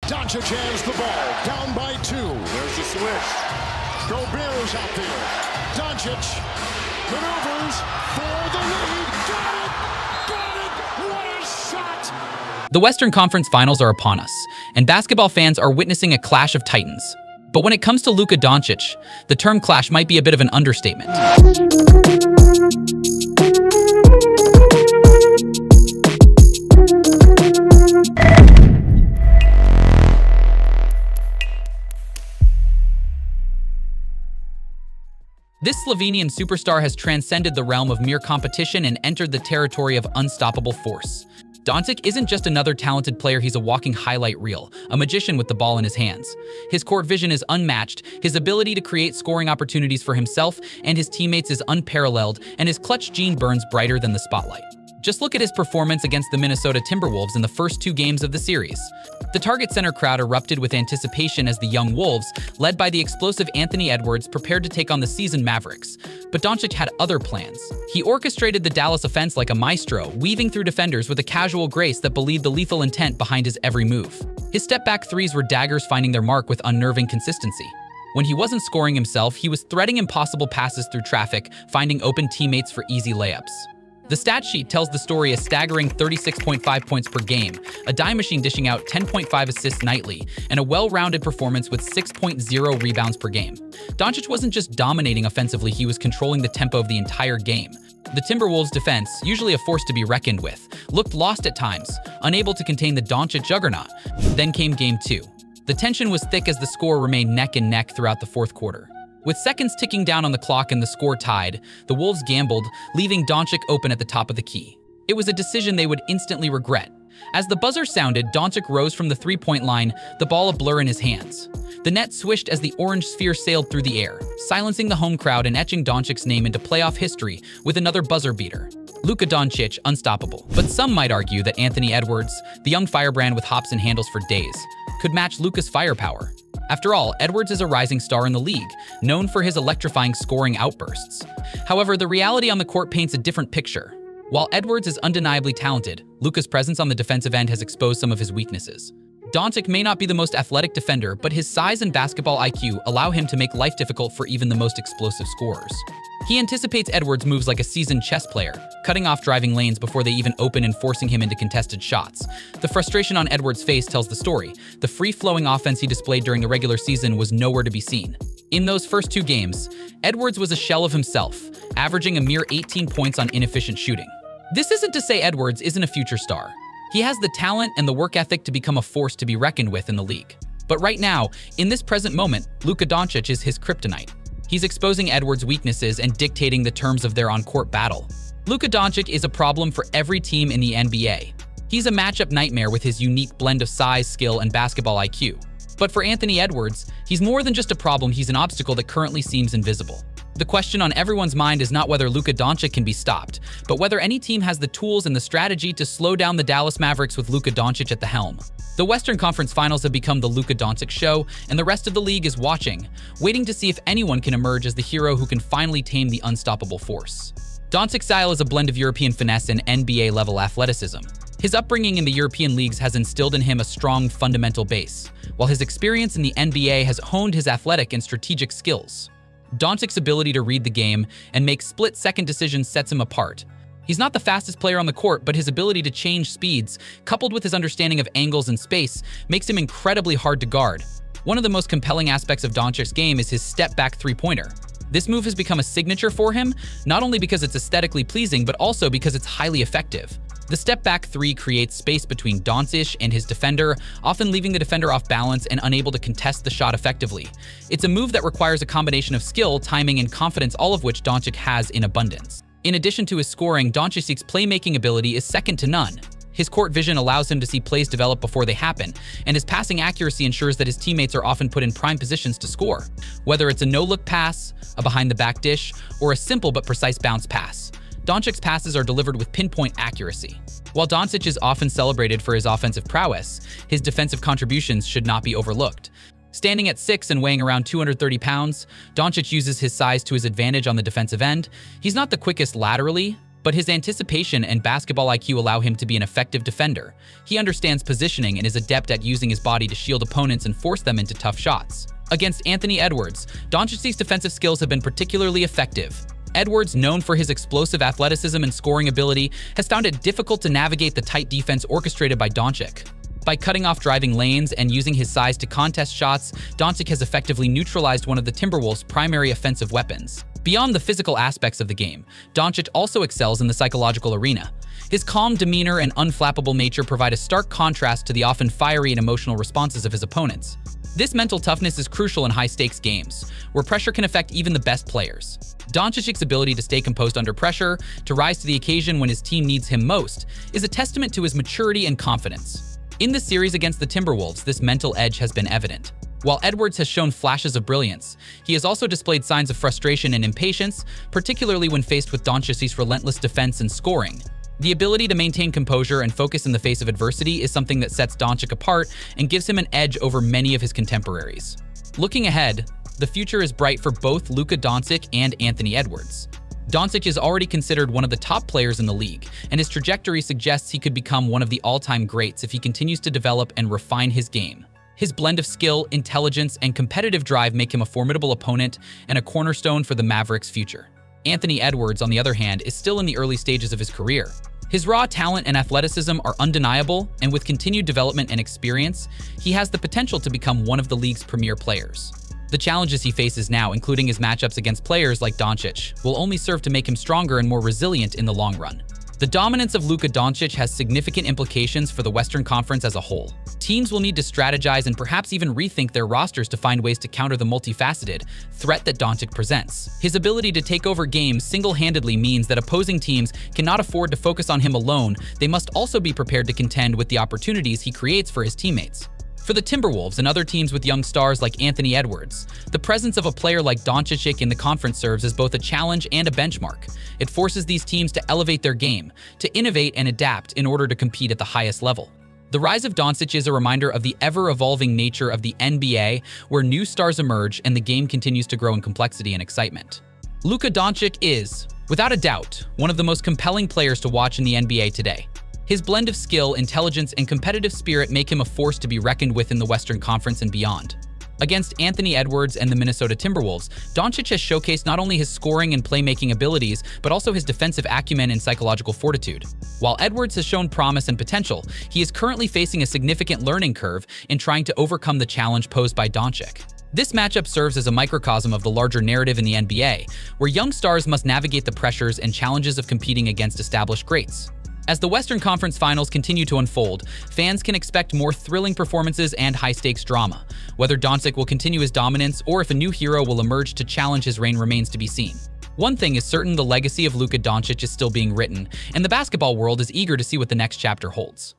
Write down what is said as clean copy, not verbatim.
Dončić has the ball, down by 2. There's the switch. Gobert is out there. Dončić maneuvers for the lead. Got it! Got it! What a shot! The Western Conference Finals are upon us, and basketball fans are witnessing a clash of titans. But when it comes to Luka Dončić, the term clash might be a bit of an understatement. This Slovenian superstar has transcended the realm of mere competition and entered the territory of unstoppable force. Dončić isn't just another talented player, he's a walking highlight reel, a magician with the ball in his hands. His court vision is unmatched, his ability to create scoring opportunities for himself and his teammates is unparalleled, and his clutch gene burns brighter than the spotlight. Just look at his performance against the Minnesota Timberwolves in the first 2 games of the series. The Target Center crowd erupted with anticipation as the young Wolves, led by the explosive Anthony Edwards, prepared to take on the seasoned Mavericks. But Dončić had other plans. He orchestrated the Dallas offense like a maestro, weaving through defenders with a casual grace that belied the lethal intent behind his every move. His step-back threes were daggers finding their mark with unnerving consistency. When he wasn't scoring himself, he was threading impossible passes through traffic, finding open teammates for easy layups. The stat sheet tells the story: a staggering 36.5 points per game, a dime machine dishing out 10.5 assists nightly, and a well-rounded performance with 6.0 rebounds per game. Dončić wasn't just dominating offensively, he was controlling the tempo of the entire game. The Timberwolves' defense, usually a force to be reckoned with, looked lost at times, unable to contain the Dončić juggernaut. Then came Game 2. The tension was thick as the score remained neck and neck throughout the fourth quarter. With seconds ticking down on the clock and the score tied, the Wolves gambled, leaving Dončić open at the top of the key. It was a decision they would instantly regret. As the buzzer sounded, Dončić rose from the three-point line, the ball a blur in his hands. The net swished as the orange sphere sailed through the air, silencing the home crowd and etching Dončić's name into playoff history with another buzzer beater. Luka Dončić, unstoppable. But some might argue that Anthony Edwards, the young firebrand with hops and handles for days, could match Luka's firepower. After all, Edwards is a rising star in the league, known for his electrifying scoring outbursts. However, the reality on the court paints a different picture. While Edwards is undeniably talented, Luka's presence on the defensive end has exposed some of his weaknesses. Dončić may not be the most athletic defender, but his size and basketball IQ allow him to make life difficult for even the most explosive scorers. He anticipates Edwards' moves like a seasoned chess player, cutting off driving lanes before they even open and forcing him into contested shots. The frustration on Edwards' face tells the story. The free-flowing offense he displayed during the regular season was nowhere to be seen. In those first 2 games, Edwards was a shell of himself, averaging a mere 18 points on inefficient shooting. This isn't to say Edwards isn't a future star. He has the talent and the work ethic to become a force to be reckoned with in the league. But right now, in this present moment, Luka Dončić is his kryptonite. He's exposing Edwards' weaknesses and dictating the terms of their on-court battle. Luka Dončić is a problem for every team in the NBA. He's a matchup nightmare with his unique blend of size, skill, and basketball IQ. But for Anthony Edwards, he's more than just a problem, he's an obstacle that currently seems invisible. The question on everyone's mind is not whether Luka Dončić can be stopped, but whether any team has the tools and the strategy to slow down the Dallas Mavericks with Luka Dončić at the helm. The Western Conference Finals have become the Luka Dončić show, and the rest of the league is watching, waiting to see if anyone can emerge as the hero who can finally tame the unstoppable force. Dončić's style is a blend of European finesse and NBA-level athleticism. His upbringing in the European leagues has instilled in him a strong fundamental base, while his experience in the NBA has honed his athletic and strategic skills. Dončić's ability to read the game and make split-second decisions sets him apart. He's not the fastest player on the court, but his ability to change speeds, coupled with his understanding of angles and space, makes him incredibly hard to guard. One of the most compelling aspects of Dončić's game is his step-back three-pointer. This move has become a signature for him, not only because it's aesthetically pleasing, but also because it's highly effective. The step-back three creates space between Dončić and his defender, often leaving the defender off balance and unable to contest the shot effectively. It's a move that requires a combination of skill, timing, and confidence, all of which Dončić has in abundance. In addition to his scoring, Dončić's playmaking ability is second to none. His court vision allows him to see plays develop before they happen, and his passing accuracy ensures that his teammates are often put in prime positions to score. Whether it's a no-look pass, a behind-the-back dish, or a simple but precise bounce pass, Dončić's passes are delivered with pinpoint accuracy. While Dončić is often celebrated for his offensive prowess, his defensive contributions should not be overlooked. Standing at 6 and weighing around 230 pounds, Dončić uses his size to his advantage on the defensive end. He's not the quickest laterally, But his anticipation and basketball IQ allow him to be an effective defender. He understands positioning and is adept at using his body to shield opponents and force them into tough shots. Against Anthony Edwards, Dončic's defensive skills have been particularly effective. Edwards, known for his explosive athleticism and scoring ability, has found it difficult to navigate the tight defense orchestrated by Dončić. By cutting off driving lanes and using his size to contest shots, Dončić has effectively neutralized one of the Timberwolves' primary offensive weapons. Beyond the physical aspects of the game, Dončić also excels in the psychological arena. His calm demeanor and unflappable nature provide a stark contrast to the often fiery and emotional responses of his opponents. This mental toughness is crucial in high-stakes games, where pressure can affect even the best players. Dončic's ability to stay composed under pressure, to rise to the occasion when his team needs him most, is a testament to his maturity and confidence. In the series against the Timberwolves, this mental edge has been evident. While Edwards has shown flashes of brilliance, he has also displayed signs of frustration and impatience, particularly when faced with Dončic's relentless defense and scoring. The ability to maintain composure and focus in the face of adversity is something that sets Dončić apart and gives him an edge over many of his contemporaries. Looking ahead, the future is bright for both Luka Dončić and Anthony Edwards. Dončić is already considered one of the top players in the league, and his trajectory suggests he could become one of the all-time greats if he continues to develop and refine his game. His blend of skill, intelligence, and competitive drive make him a formidable opponent and a cornerstone for the Mavericks' future. Anthony Edwards, on the other hand, is still in the early stages of his career. His raw talent and athleticism are undeniable, and with continued development and experience, he has the potential to become one of the league's premier players. The challenges he faces now, including his matchups against players like Dončić, will only serve to make him stronger and more resilient in the long run. The dominance of Luka Dončić has significant implications for the Western Conference as a whole. Teams will need to strategize and perhaps even rethink their rosters to find ways to counter the multifaceted threat that Dončić presents. His ability to take over games single-handedly means that opposing teams cannot afford to focus on him alone. They must also be prepared to contend with the opportunities he creates for his teammates. For the Timberwolves and other teams with young stars like Anthony Edwards, the presence of a player like Dončić in the conference serves as both a challenge and a benchmark. It forces these teams to elevate their game, to innovate and adapt in order to compete at the highest level. The rise of Dončić is a reminder of the ever-evolving nature of the NBA, where new stars emerge and the game continues to grow in complexity and excitement. Luka Dončić is, without a doubt, one of the most compelling players to watch in the NBA today. His blend of skill, intelligence, and competitive spirit make him a force to be reckoned with in the Western Conference and beyond. Against Anthony Edwards and the Minnesota Timberwolves, Dončić has showcased not only his scoring and playmaking abilities, but also his defensive acumen and psychological fortitude. While Edwards has shown promise and potential, he is currently facing a significant learning curve in trying to overcome the challenge posed by Dončić. This matchup serves as a microcosm of the larger narrative in the NBA, where young stars must navigate the pressures and challenges of competing against established greats. As the Western Conference Finals continue to unfold, fans can expect more thrilling performances and high-stakes drama. Whether Dončić will continue his dominance or if a new hero will emerge to challenge his reign remains to be seen. One thing is certain: the legacy of Luka Dončić is still being written, and the basketball world is eager to see what the next chapter holds.